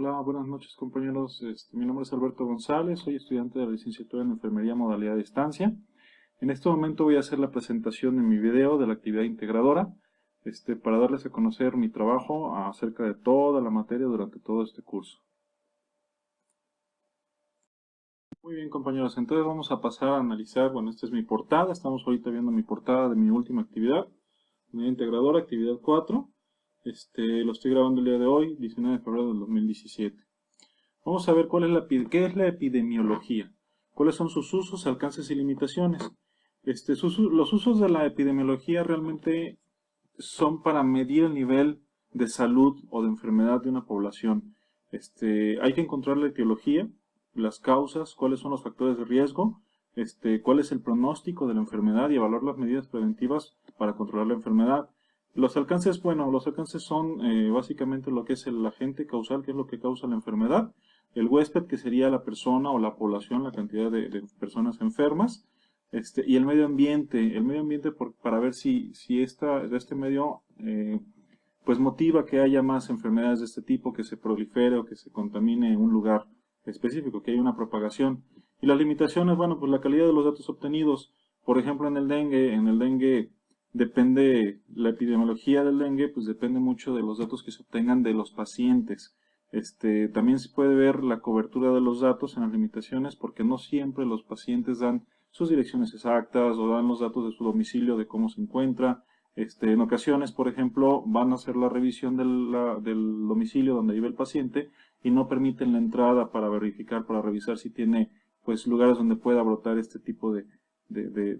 Hola, buenas noches compañeros. Mi nombre es Alberto González, soy estudiante de la licenciatura en Enfermería modalidad de distancia. En este momento voy a hacer la presentación de mi video de la actividad integradora, para darles a conocer mi trabajo acerca de toda la materia durante todo este curso. Muy bien compañeros, entonces vamos a pasar a analizar, bueno, esta es mi portada, estamos ahorita viendo mi portada de mi última actividad, unidad integradora, actividad 4. Lo estoy grabando el día de hoy, 19 de febrero del 2017. Vamos a ver qué es la epidemiología, cuáles son sus usos, alcances y limitaciones. Los usos de la epidemiología realmente son para medir el nivel de salud o de enfermedad de una población. Hay que encontrar la etiología, las causas, cuáles son los factores de riesgo, cuál es el pronóstico de la enfermedad y evaluar las medidas preventivas para controlar la enfermedad. Los alcances, bueno, los alcances son básicamente lo que es el agente causal, que es lo que causa la enfermedad, el huésped, que sería la persona o la población, la cantidad de personas enfermas, y el medio ambiente para ver si este medio pues motiva que haya más enfermedades de este tipo, que se prolifere o que se contamine en un lugar específico, que haya una propagación. Y las limitaciones, bueno, pues la calidad de los datos obtenidos. Por ejemplo, en el dengue depende, la epidemiología del dengue, pues depende mucho de los datos que se obtengan de los pacientes. También se puede ver la cobertura de los datos en las limitaciones, porque no siempre los pacientes dan sus direcciones exactas o dan los datos de su domicilio, de cómo se encuentra. En ocasiones, por ejemplo, van a hacer la revisión del domicilio donde vive el paciente y no permiten la entrada para verificar, para revisar si tiene pues lugares donde pueda brotar este tipo de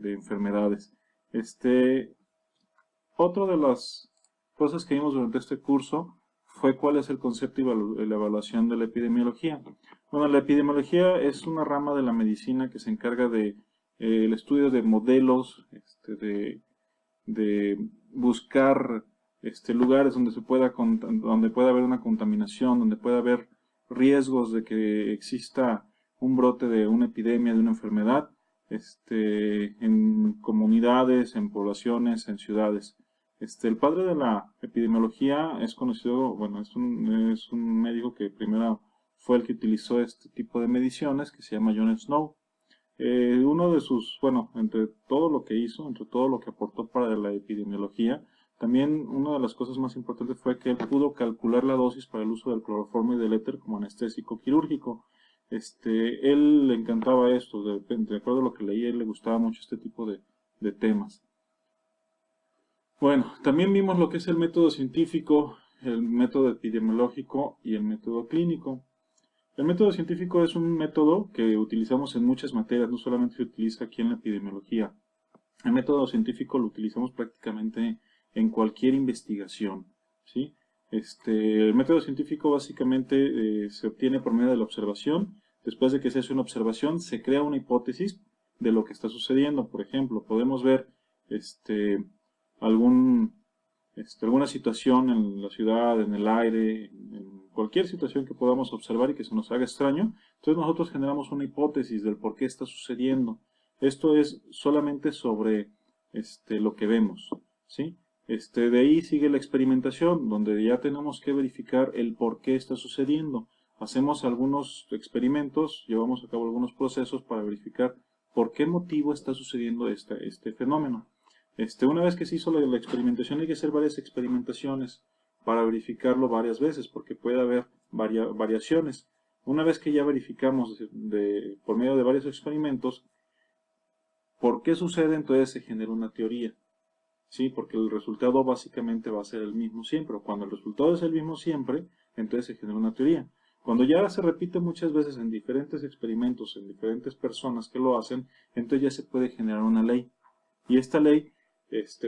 enfermedades. Otra de las cosas que vimos durante este curso fue cuál es el concepto y la evaluación de la epidemiología. Bueno, la epidemiología es una rama de la medicina que se encarga de el estudio de modelos, de buscar lugares donde pueda haber una contaminación, donde pueda haber riesgos de que exista un brote de una epidemia, de una enfermedad, en comunidades, en poblaciones, en ciudades. El padre de la epidemiología es conocido, bueno, es un médico que primero fue el que utilizó este tipo de mediciones, que se llama John Snow. Uno de sus, bueno, entre todo lo que hizo, entre todo lo que aportó para la epidemiología, también una de las cosas más importantes fue que él pudo calcular la dosis para el uso del cloroformo y del éter como anestésico quirúrgico. Él le encantaba esto, de acuerdo a lo que leía, él le gustaba mucho este tipo de temas. Bueno, también vimos lo que es el método científico, el método epidemiológico y el método clínico. El método científico es un método que utilizamos en muchas materias, no solamente se utiliza aquí en la epidemiología. El método científico lo utilizamos prácticamente en cualquier investigación, ¿sí? El método científico básicamente se obtiene por medio de la observación. Después de que se hace una observación, se crea una hipótesis de lo que está sucediendo. Por ejemplo, podemos ver alguna situación en la ciudad, en el aire, en cualquier situación que podamos observar y que se nos haga extraño. Entonces nosotros generamos una hipótesis del por qué está sucediendo. Esto es solamente sobre lo que vemos, ¿sí? De ahí sigue la experimentación, donde ya tenemos que verificar el por qué está sucediendo. Hacemos algunos experimentos, llevamos a cabo algunos procesos para verificar por qué motivo está sucediendo este fenómeno. Una vez que se hizo la experimentación, hay que hacer varias experimentaciones para verificarlo varias veces, porque puede haber variaciones. Una vez que ya verificamos por medio de varios experimentos por qué sucede, entonces se genera una teoría. ¿Sí? Porque el resultado básicamente va a ser el mismo siempre. Cuando el resultado es el mismo siempre, entonces se genera una teoría. Cuando ya se repite muchas veces en diferentes experimentos, en diferentes personas que lo hacen, entonces ya se puede generar una ley. Y esta ley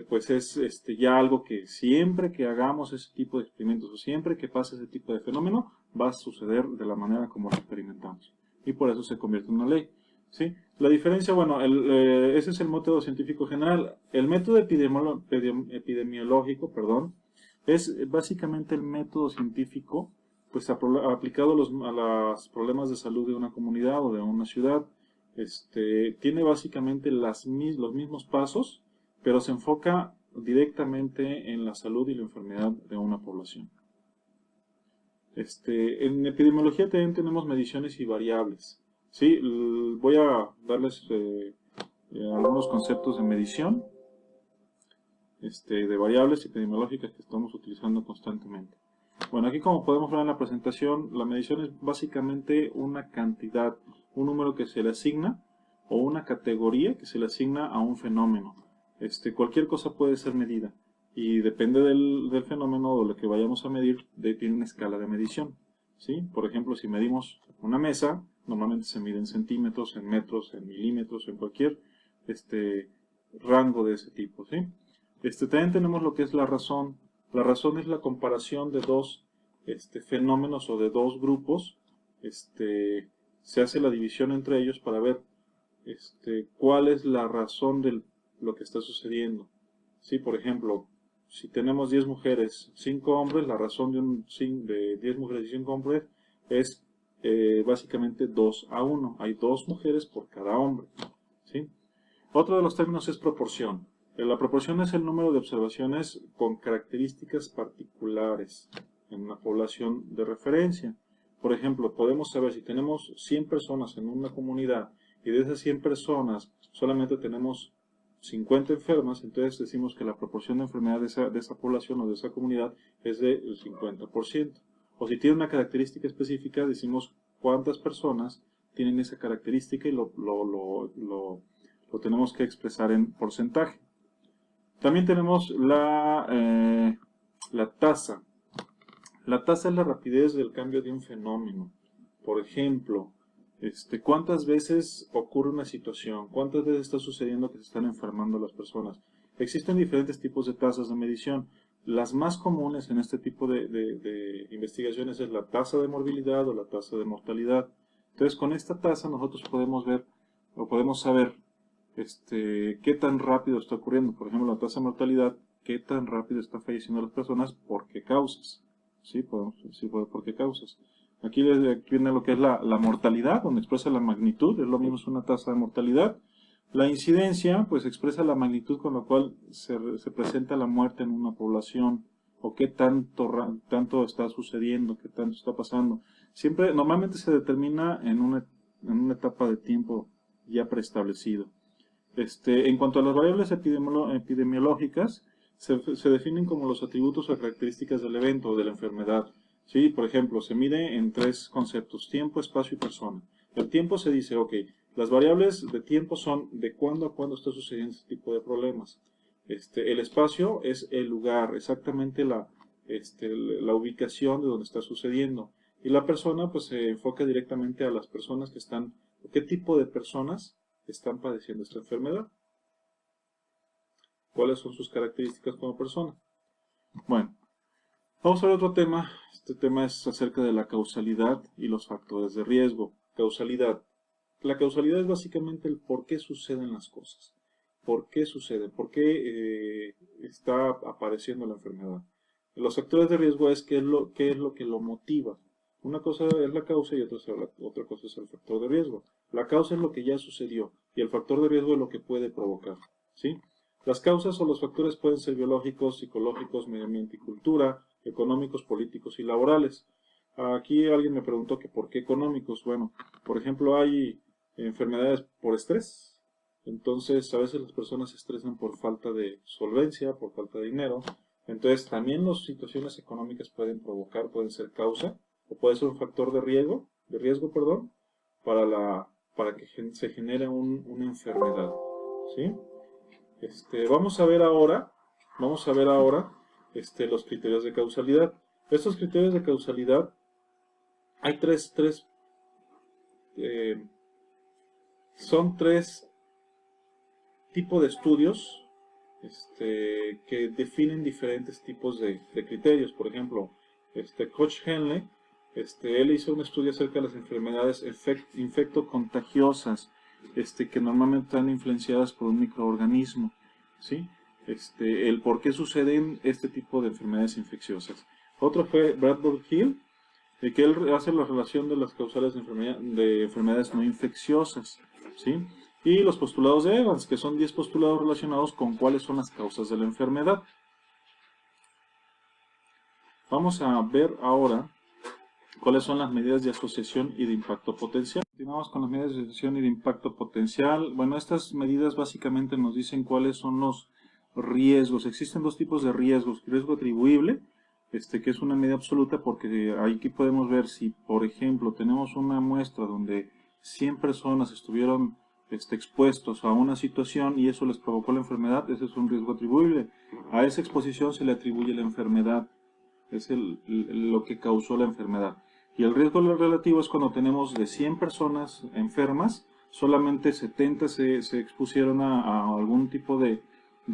pues es ya algo que siempre que hagamos ese tipo de experimentos o siempre que pase ese tipo de fenómeno, va a suceder de la manera como lo experimentamos. Y por eso se convierte en una ley. ¿Sí? La diferencia, bueno, ese es el método científico general. El método epidemiológico, perdón, es básicamente el método científico pues aplicado a los problemas de salud de una comunidad o de una ciudad. Tiene básicamente los mismos pasos, pero se enfoca directamente en la salud y la enfermedad de una población. En epidemiología también tenemos mediciones y variables. ¿Sí? Voy a darles algunos conceptos de medición, de variables epidemiológicas que estamos utilizando constantemente. Bueno, aquí como podemos ver en la presentación, la medición es básicamente una cantidad, un número que se le asigna o una categoría que se le asigna a un fenómeno. Cualquier cosa puede ser medida y depende del fenómeno o lo que vayamos a medir, tiene una escala de medición. ¿Sí? Por ejemplo, si medimos una mesa, normalmente se mide en centímetros, en metros, en milímetros, en cualquier rango de ese tipo. ¿Sí? También tenemos lo que es la razón. La razón es la comparación de dos fenómenos o de dos grupos. Se hace la división entre ellos para ver cuál es la razón de lo que está sucediendo. ¿Sí? Por ejemplo, si tenemos 10 mujeres, 5 hombres, la razón de 10 mujeres y 5 hombres es básicamente 2 a 1. Hay 2 mujeres por cada hombre. ¿Sí? Otro de los términos es proporción. La proporción es el número de observaciones con características particulares en una población de referencia. Por ejemplo, podemos saber si tenemos 100 personas en una comunidad y de esas 100 personas solamente tenemos 50 enfermas, entonces decimos que la proporción de enfermedad de esa población o de esa comunidad es del 50%. O si tiene una característica específica, decimos cuántas personas tienen esa característica y lo tenemos que expresar en porcentaje. También tenemos la tasa. La tasa es la rapidez del cambio de un fenómeno. Por ejemplo, ¿cuántas veces ocurre una situación? ¿Cuántas veces está sucediendo que se están enfermando las personas? Existen diferentes tipos de tasas de medición. Las más comunes en este tipo de investigaciones es la tasa de morbilidad o la tasa de mortalidad. Entonces, con esta tasa nosotros podemos ver o podemos saber qué tan rápido está ocurriendo. Por ejemplo, la tasa de mortalidad, qué tan rápido está falleciendo las personas, por qué causas. ¿Sí? Podemos decir por qué causas. Aquí viene lo que es la mortalidad, donde expresa la magnitud, es lo mismo, es una tasa de mortalidad. La incidencia, pues expresa la magnitud con la cual se presenta la muerte en una población, o qué tanto está sucediendo, qué tanto está pasando. Normalmente se determina en una etapa de tiempo ya preestablecido. En cuanto a las variables epidemiológicas, se definen como los atributos o características del evento o de la enfermedad. ¿Sí? Por ejemplo, se mide en 3 conceptos: tiempo, espacio y persona. El tiempo se dice, ok, las variables de tiempo son de cuándo a cuándo está sucediendo este tipo de problemas. El espacio es el lugar, exactamente la ubicación de donde está sucediendo. Y la persona, pues se enfoca directamente a las personas que están, qué tipo de personas están padeciendo esta enfermedad. ¿Cuáles son sus características como persona? Bueno, vamos a ver otro tema. Este tema es acerca de la causalidad y los factores de riesgo. Causalidad. La causalidad es básicamente el por qué suceden las cosas. ¿Por qué sucede? ¿Por qué está apareciendo la enfermedad? Los factores de riesgo es qué es lo que lo motiva. Una cosa es la causa y otra cosa es el factor de riesgo. La causa es lo que ya sucedió y el factor de riesgo es lo que puede provocar. ¿Sí? Las causas o los factores pueden ser biológicos, psicológicos, medio ambiente y cultura, económicos, políticos y laborales. Aquí alguien me preguntó que por qué económicos. Bueno, por ejemplo, hay enfermedades por estrés. Entonces, a veces las personas se estresan por falta de solvencia, por falta de dinero. Entonces, también las situaciones económicas pueden ser causa, o puede ser un factor de riesgo, para que se genere una enfermedad. ¿Sí? Vamos a ver ahora los criterios de causalidad. Estos criterios de causalidad, hay son tres tipos de estudios que definen diferentes tipos de criterios. Por ejemplo, Koch Henle, él hizo un estudio acerca de las enfermedades infectocontagiosas, que normalmente están influenciadas por un microorganismo, ¿sí? El por qué suceden este tipo de enfermedades infecciosas. Otro fue Bradford Hill, que él hace la relación de las causales de enfermedades no infecciosas, ¿sí? Y los postulados de Evans, que son 10 postulados relacionados con cuáles son las causas de la enfermedad. Vamos a ver ahora ¿Cuáles son las medidas de asociación y de impacto potencial? Continuamos con las medidas de asociación y de impacto potencial. Bueno, estas medidas básicamente nos dicen cuáles son los riesgos. Existen dos tipos de riesgos. Riesgo atribuible, que es una medida absoluta, porque aquí podemos ver si, por ejemplo, tenemos una muestra donde 100 personas estuvieron expuestos a una situación y eso les provocó la enfermedad. Ese es un riesgo atribuible. A esa exposición se le atribuye la enfermedad. Es lo que causó la enfermedad. Y el riesgo relativo es cuando tenemos de 100 personas enfermas, solamente 70 se expusieron a algún tipo de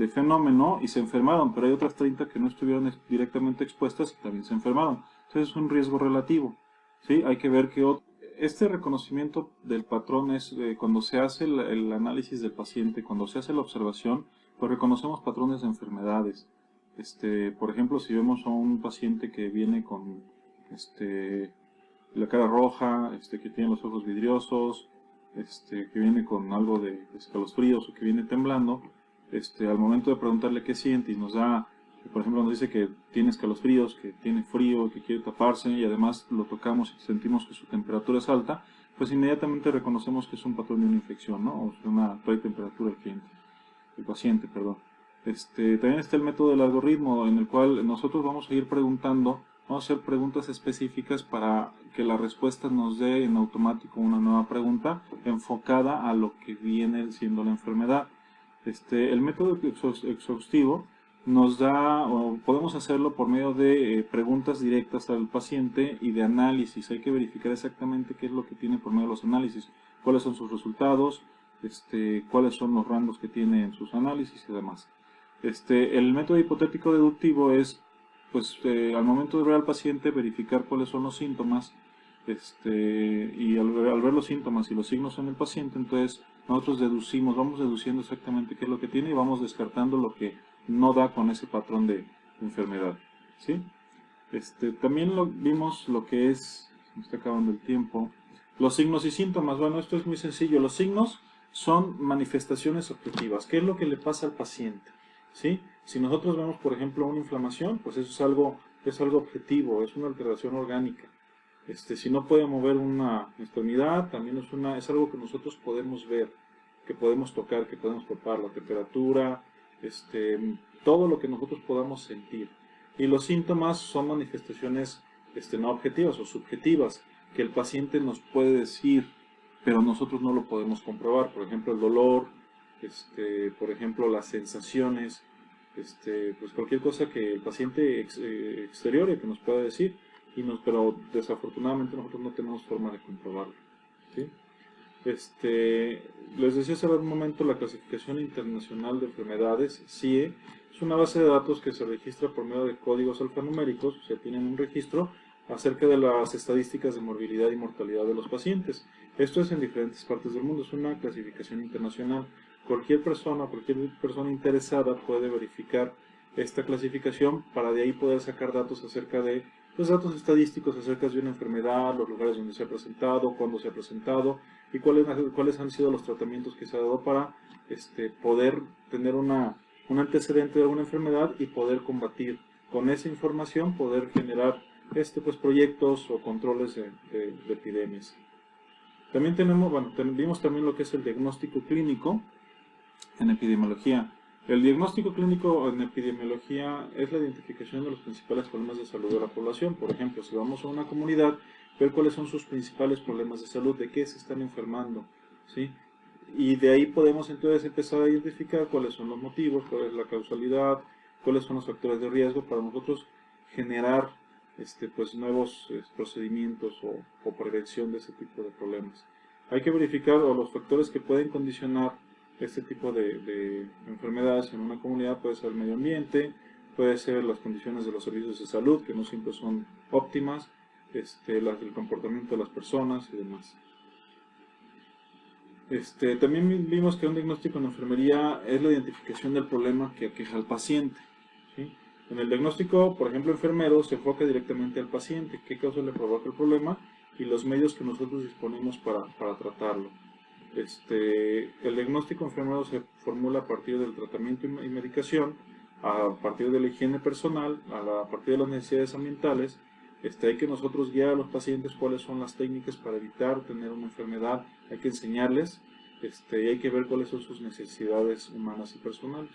fenómeno y se enfermaron, pero hay otras 30 que no estuvieron directamente expuestas y también se enfermaron. Entonces es un riesgo relativo. ¿Sí? Hay que ver que este reconocimiento del patrón es cuando se hace el análisis del paciente, cuando se hace la observación, pues reconocemos patrones de enfermedades. Por ejemplo, si vemos a un paciente que viene con la cara roja, que tiene los ojos vidriosos, que viene con algo de escalofríos o que viene temblando, al momento de preguntarle qué siente y nos da, por ejemplo, nos dice que tiene escalofríos, que tiene frío, que quiere taparse y además lo tocamos y sentimos que su temperatura es alta, pues inmediatamente reconocemos que es un patrón de una infección, ¿no? O sea, una alta temperatura el paciente, perdón. También está el método del algoritmo, en el cual nosotros vamos a ir preguntando, vamos a hacer preguntas específicas para que la respuesta nos dé en automático una nueva pregunta enfocada a lo que viene siendo la enfermedad. El método exhaustivo nos da, o podemos hacerlo por medio de preguntas directas al paciente y de análisis. Hay que verificar exactamente qué es lo que tiene por medio de los análisis, cuáles son sus resultados, cuáles son los rangos que tiene en sus análisis y demás. El método hipotético deductivo es, pues, al momento de ver al paciente, verificar cuáles son los síntomas, y al ver los síntomas y los signos en el paciente, entonces nosotros vamos deduciendo exactamente qué es lo que tiene y vamos descartando lo que no da con ese patrón de enfermedad, ¿sí? También vimos lo que es, me está acabando el tiempo, los signos y síntomas. Bueno, esto es muy sencillo. Los signos son manifestaciones objetivas. ¿Qué es lo que le pasa al paciente? ¿Sí? Si nosotros vemos, por ejemplo, una inflamación, pues eso es algo objetivo, es una alteración orgánica. Si no puede mover una extremidad, también es algo que nosotros podemos ver, que podemos tocar, que podemos palpar, la temperatura, todo lo que nosotros podamos sentir. Y los síntomas son manifestaciones no objetivas o subjetivas, que el paciente nos puede decir, pero nosotros no lo podemos comprobar. Por ejemplo, el dolor, por ejemplo, las sensaciones, pues cualquier cosa que el paciente exteriore que nos pueda decir, pero desafortunadamente nosotros no tenemos forma de comprobarlo, ¿sí? Les decía hace un momento, la Clasificación Internacional de Enfermedades, CIE, es una base de datos que se registra por medio de códigos alfanuméricos, o sea, tienen un registro acerca de las estadísticas de morbilidad y mortalidad de los pacientes. Esto es en diferentes partes del mundo, es una clasificación internacional. Cualquier persona interesada puede verificar esta clasificación para de ahí poder sacar datos acerca de los datos estadísticos acerca de una enfermedad, los lugares donde se ha presentado, cuándo se ha presentado y cuáles han sido los tratamientos que se ha dado para poder tener un antecedente de alguna enfermedad y poder combatir con esa información, poder generar pues proyectos o controles de epidemias. También vimos también lo que es el diagnóstico clínico en epidemiología. El diagnóstico clínico en epidemiología es la identificación de los principales problemas de salud de la población. Por ejemplo, si vamos a una comunidad, ver cuáles son sus principales problemas de salud, de qué se están enfermando, ¿sí? Y de ahí podemos entonces empezar a identificar cuáles son los motivos, cuál es la causalidad, cuáles son los factores de riesgo para nosotros generar pues nuevos procedimientos o prevención de ese tipo de problemas. Hay que verificar los factores que pueden condicionar este tipo de enfermedades en una comunidad. Puede ser el medio ambiente, puede ser las condiciones de los servicios de salud, que no siempre son óptimas, el comportamiento de las personas y demás. También vimos que un diagnóstico en enfermería es la identificación del problema que aqueja al paciente, ¿sí? En el diagnóstico, por ejemplo, enfermero, se enfoca directamente al paciente, qué causa le provoca el problema y los medios que nosotros disponemos para tratarlo. El diagnóstico enfermero se formula a partir del tratamiento y medicación, a partir de la higiene personal, a partir de las necesidades ambientales, Hay que nosotros guiar a los pacientes cuáles son las técnicas para evitar tener una enfermedad, hay que enseñarles y hay que ver cuáles son sus necesidades humanas y personales.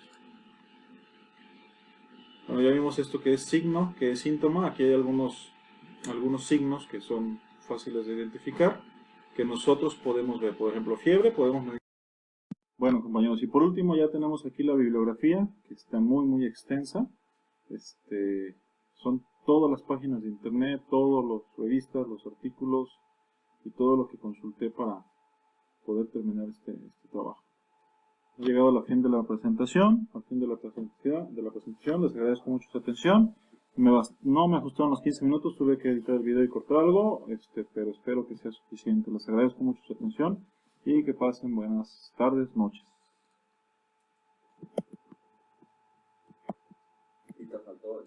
Bueno, ya vimos esto que es signo, que es síntoma. Aquí hay algunos signos que son fáciles de identificar, que nosotros podemos ver. Por ejemplo, fiebre, podemos medir. Bueno, compañeros, y por último ya tenemos aquí la bibliografía, que está muy extensa. Son todas las páginas de internet, todas las revistas, los artículos y todo lo que consulté para poder terminar este trabajo. He llegado a la fin de la presentación, les agradezco mucho su atención. No me ajustaron los 15 minutos, tuve que editar el video y cortar algo, pero espero que sea suficiente. Les agradezco mucho su atención y que pasen buenas tardes, noches. Y te faltó